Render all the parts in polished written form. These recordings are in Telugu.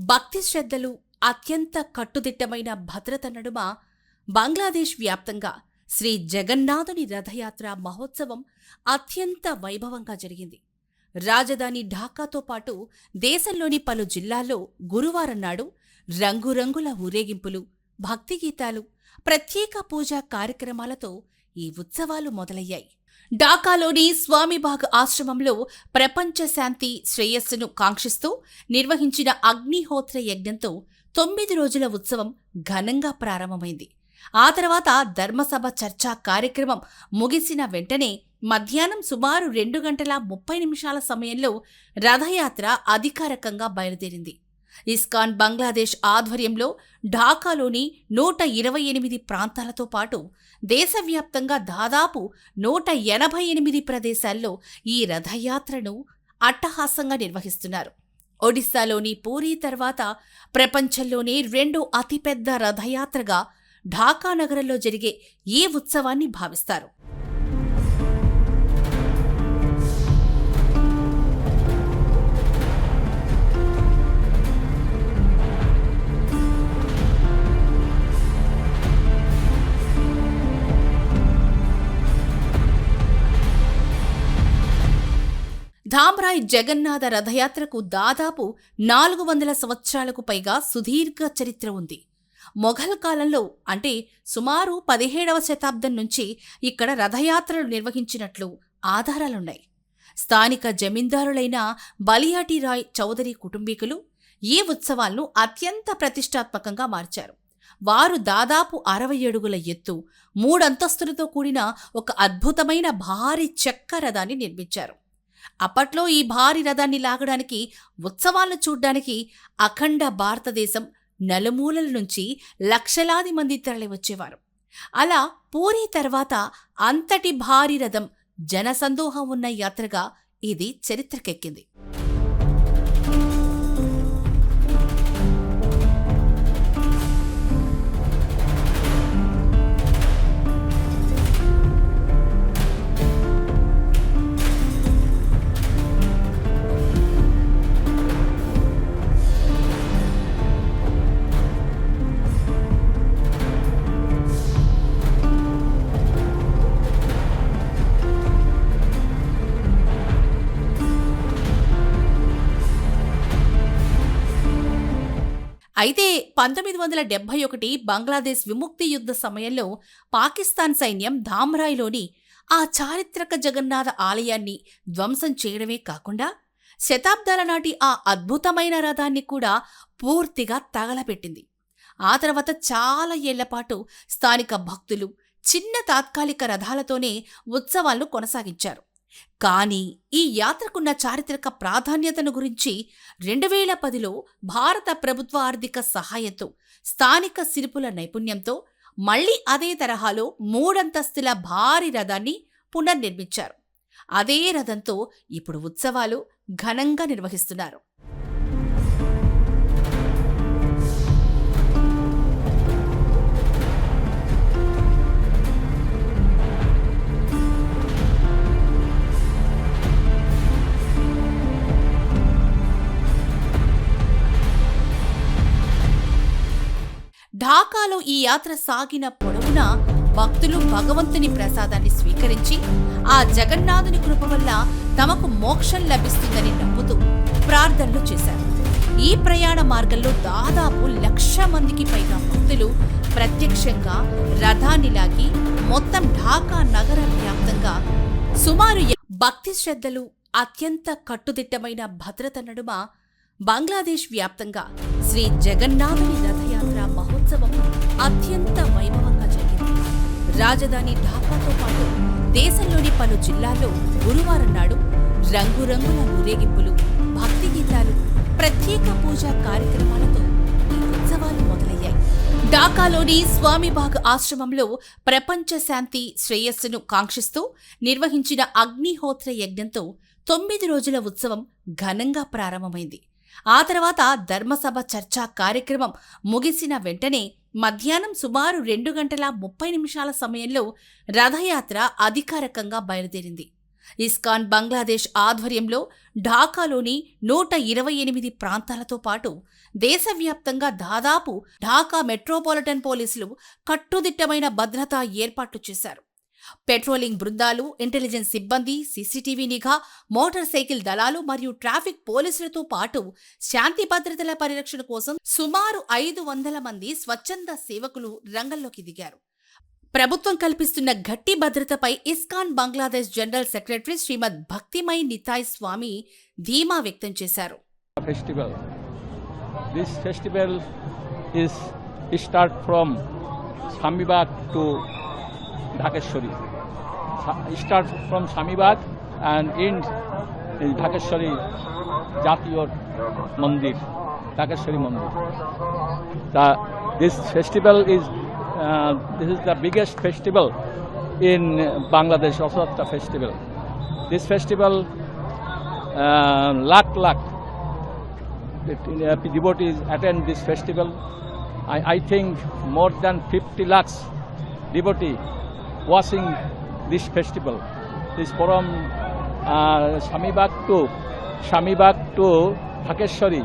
భక్తి శ్రద్ధలు, అత్యంత కట్టుదిట్టమైన భద్రత నడుమ బంగ్లాదేశ్ వ్యాప్తంగా శ్రీ జగన్నాథుని రథయాత్ర మహోత్సవం అత్యంత వైభవంగా జరిగింది. రాజధాని ఢాకాతో పాటు దేశంలోని పలు జిల్లాల్లో గురువారం నాడు రంగురంగుల ఊరేగింపులు, భక్తి గీతాలు, ప్రత్యేక పూజా కార్యక్రమాలతో ఈ ఉత్సవాలు మొదలయ్యాయి. ఢాకాలోని స్వామిబాగ్ ఆశ్రమంలో ప్రపంచ శాంతి శ్రేయస్సును కాంక్షిస్తూ నిర్వహించిన అగ్నిహోత్ర యజ్ఞంతో 9 రోజుల ఉత్సవం ఘనంగా ప్రారంభమైంది. ఆ తర్వాత ధర్మసభ చర్చా కార్యక్రమం ముగిసిన వెంటనే మధ్యాహ్నం సుమారు 2:30 సమయంలో రథయాత్ర అధికారికంగా బయలుదేరింది. ఇస్కాన్ బంగ్లాదేశ్ ఆధ్వర్యంలో ఢాకాలోని 128 ప్రాంతాలతో పాటు దేశవ్యాప్తంగా దాదాపు 188 ప్రదేశాల్లో ఈ రథయాత్రను అట్టహాసంగా నిర్వహిస్తున్నారు. ఒడిశాలోని పూరీ తర్వాత ప్రపంచంలోనే 2వ అతిపెద్ద రథయాత్రగా ఢాకా నగరంలో జరిగే ఈ ఉత్సవాన్ని భావిస్తారు. ధామ్రాయ్ జగన్నాథ రథయాత్రకు దాదాపు 400 సంవత్సరాలకు పైగా సుదీర్ఘ చరిత్ర ఉంది. మొఘల్ కాలంలో అంటే సుమారు 17వ శతాబ్దం నుంచి ఇక్కడ రథయాత్రలు నిర్వహించినట్లు ఆధారాలున్నాయి. స్థానిక జమీందారులైన బలియాటిరాయ్ చౌదరి కుటుంబీకులు ఈ ఉత్సవాలను అత్యంత ప్రతిష్టాత్మకంగా మార్చారు. వారు దాదాపు 60 అడుగుల ఎత్తు, 3 అంతస్తులతో కూడిన ఒక అద్భుతమైన భారీ చెక్క రథాన్ని నిర్మించారు. అప్పట్లో ఈ భారీ రథాన్ని లాగడానికి, ఉత్సవాలను చూడ్డానికి అఖండ భారతదేశం నలుమూలల నుంచి లక్షలాది మంది తరలివచ్చేవారు. అలా పూరీ తర్వాత అంతటి భారీ రథం, జనసందోహం ఉన్న యాత్రగా ఇది చరిత్రకెక్కింది. అయితే 1971 బంగ్లాదేశ్ విముక్తి యుద్ధ సమయంలో పాకిస్తాన్ సైన్యం ధామ్రాయ్లోని ఆ చారిత్రక జగన్నాథ ఆలయాన్ని ధ్వంసం చేయడమే కాకుండా శతాబ్దాల నాటి ఆ అద్భుతమైన రథాన్ని కూడా పూర్తిగా తగలపెట్టింది. ఆ తర్వాత చాలా ఏళ్లపాటు స్థానిక భక్తులు చిన్న తాత్కాలిక రథాలతోనే ఉత్సవాలను కొనసాగించారు. కానీ ఈ యాత్రకున్న చారిత్రక ప్రాధాన్యతను గురించి 2010లో భారత ప్రభుత్వ ఆర్థిక సహాయంతో, స్థానిక శిల్పుల నైపుణ్యంతో మళ్లీ అదే తరహాలో 3 అంతస్తుల భారీ రథాన్ని పునర్నిర్మించారు. అదే రథంతో ఇప్పుడు ఉత్సవాలు ఘనంగా నిర్వహిస్తున్నారు. ఢాకాలో ఈ యాత్ర సాగిన పొడవునా భక్తులు భగవంతుని ప్రసాదాన్ని స్వీకరించి ఆ జగన్నాథుని కృప వల్ల తమకు మోక్షం లభిస్తుందని నమ్ముతూ ప్రార్థనలు చేశారు. ఈ ప్రయాణ మార్గంలో దాదాపు 1,00,000 మందికి పైగా భక్తులు ప్రత్యక్షంగా రథాన్ని లాగి మొత్తం ఢాకా నగర వ్యాప్తంగా సుమారు భక్తి శ్రద్ధలు, అత్యంత కట్టుదిట్టమైన భద్రత నడుమ బంగ్లాదేశ్ వ్యాప్తంగా శ్రీ జగన్నాథుని రథయాత్ర మహోత్సవం అత్యంత వైభవంగా జరిగింది. రాజధాని ఢాకాతో పాటు దేశంలోని పలు జిల్లాల్లో గురువారం నాడు రంగురంగుల ఊరేగింపులు, భక్తి గీతాలు, ప్రత్యేక పూజా కార్యక్రమాలతో ఈ ఉత్సవాలు మొదలయ్యాయి. ఢాకాలోని స్వామిబాగ్ ఆశ్రమంలో ప్రపంచ శాంతి శ్రేయస్సును కాంక్షిస్తూ నిర్వహించిన అగ్నిహోత్ర యజ్ఞంతో 9 రోజుల ఉత్సవం ఘనంగా ప్రారంభమైంది. ఆ తర్వాత ధర్మసభ చర్చా కార్యక్రమం ముగిసిన వెంటనే మధ్యాహ్నం సుమారు 2:30 సమయంలో రథయాత్ర అధికారికంగా బయలుదేరింది. ఇస్కాన్ బంగ్లాదేశ్ ఆధ్వర్యంలో ఢాకాలోని 128 ప్రాంతాలతో పాటు దేశవ్యాప్తంగా దాదాపు ఢాకా మెట్రోపాలిటన్ పోలీసులు కట్టుదిట్టమైన భద్రతా ఏర్పాట్లు చేశారు. పెట్రోలింగ్ బృందాలు, ఇంటెలిజెన్స్ సిబ్బంది, సీసీటీవీ నిఘా, మోటార్ సైకిల్ దళాలు మరియు ట్రాఫిక్ పోలీసులతో పాటు శాంతి భద్రతల పరిరక్షణ కోసం సుమారు 500 మంది స్వచ్ఛంద సేవకులు రంగంలోకి దిగారు. ప్రభుత్వం కల్పిస్తున్న గట్టి భద్రతపై ఇస్కాన్ బంగ్లాదేశ్ జనరల్ సెక్రటరీ శ్రీమద్ భక్తిమయ్ నితాయ్ స్వామి ధీమా వ్యక్తం చేశారు. This festival is start from Shamibag to Dhakeshwari. Start from Shamibag and end in Dhakeshwari Jatiyo Mandir, Dhakeshwari Mandir. This festival is this is the biggest festival in Bangladesh, also the festival. This festival, lakh devotees attend this festival. I think more than 50 lakhs devotees watching this festival. This from Shamibag to Dhakeshwari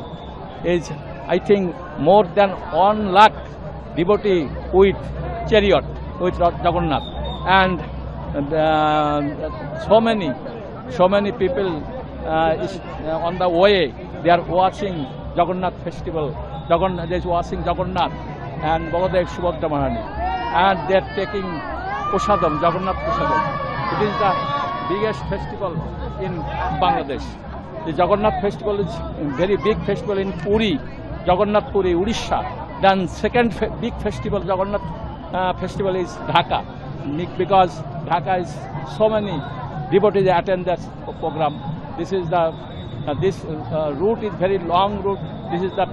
is, I think, more than 1 lakh devotee with chariot, with Jagannath, and so many people is on the way. They are watching Jagannath festival. They are watching Jagannath and Baladev Subhadra Mahani, and they are taking Prasadam, Jagannath Prasadam. It is the biggest festival in Bangladesh. The Jagannath festival is a very big festival in Puri, Jagannath Puri, Odisha. Then second big festival, Jagannath festival, is Dhaka, because Dhaka is so many devotees attend that program. This is the route is very long route. This is the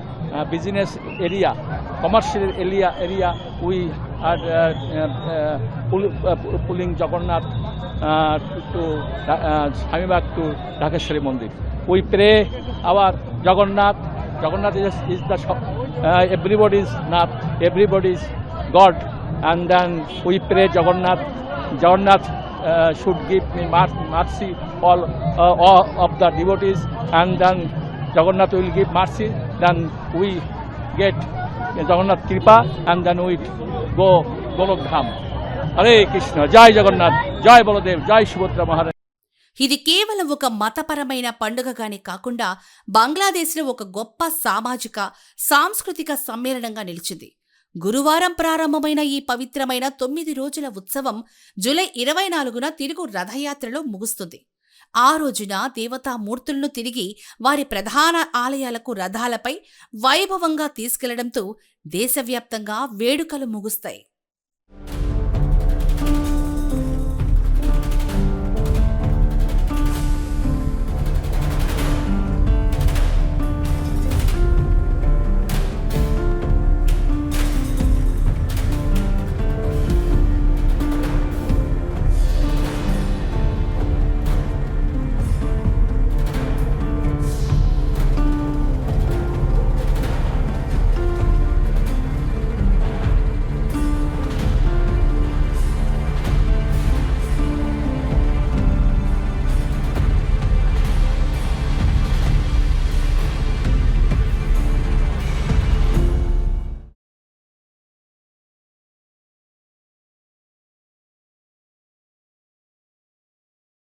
business area, commercial area. We are pulling Jagannath to Shamibag to Dhakeshwari Mandir. We pray our Jagannath. Jagannath is the everybody's Nath, everybody's God, and then we pray Jagannath. Jagannath should give me mercy all of the devotees, and then Jagannath will give mercy. Then we get Jagannath Kripa, and then we go Golok Dham. Hare Krishna, Jai Jagannath, Jai Baladev, Jai Subhadra Mahani. ఇది కేవలం ఒక మతపరమైన పండుగగానే కాకుండా బంగ్లాదేశ్లో ఒక గొప్ప సామాజిక, సాంస్కృతిక సమ్మేళనంగా నిలిచింది. గురువారం ప్రారంభమైన ఈ పవిత్రమైన 9 రోజుల ఉత్సవం జూలై 24న తిరుగు రథయాత్రలో ముగుస్తుంది. ఆ రోజున దేవతామూర్తులను తిరిగి వారి ప్రధాన ఆలయాలకు రథాలపై వైభవంగా తీసుకెళ్లడంతో దేశవ్యాప్తంగా వేడుకలు ముగుస్తాయి.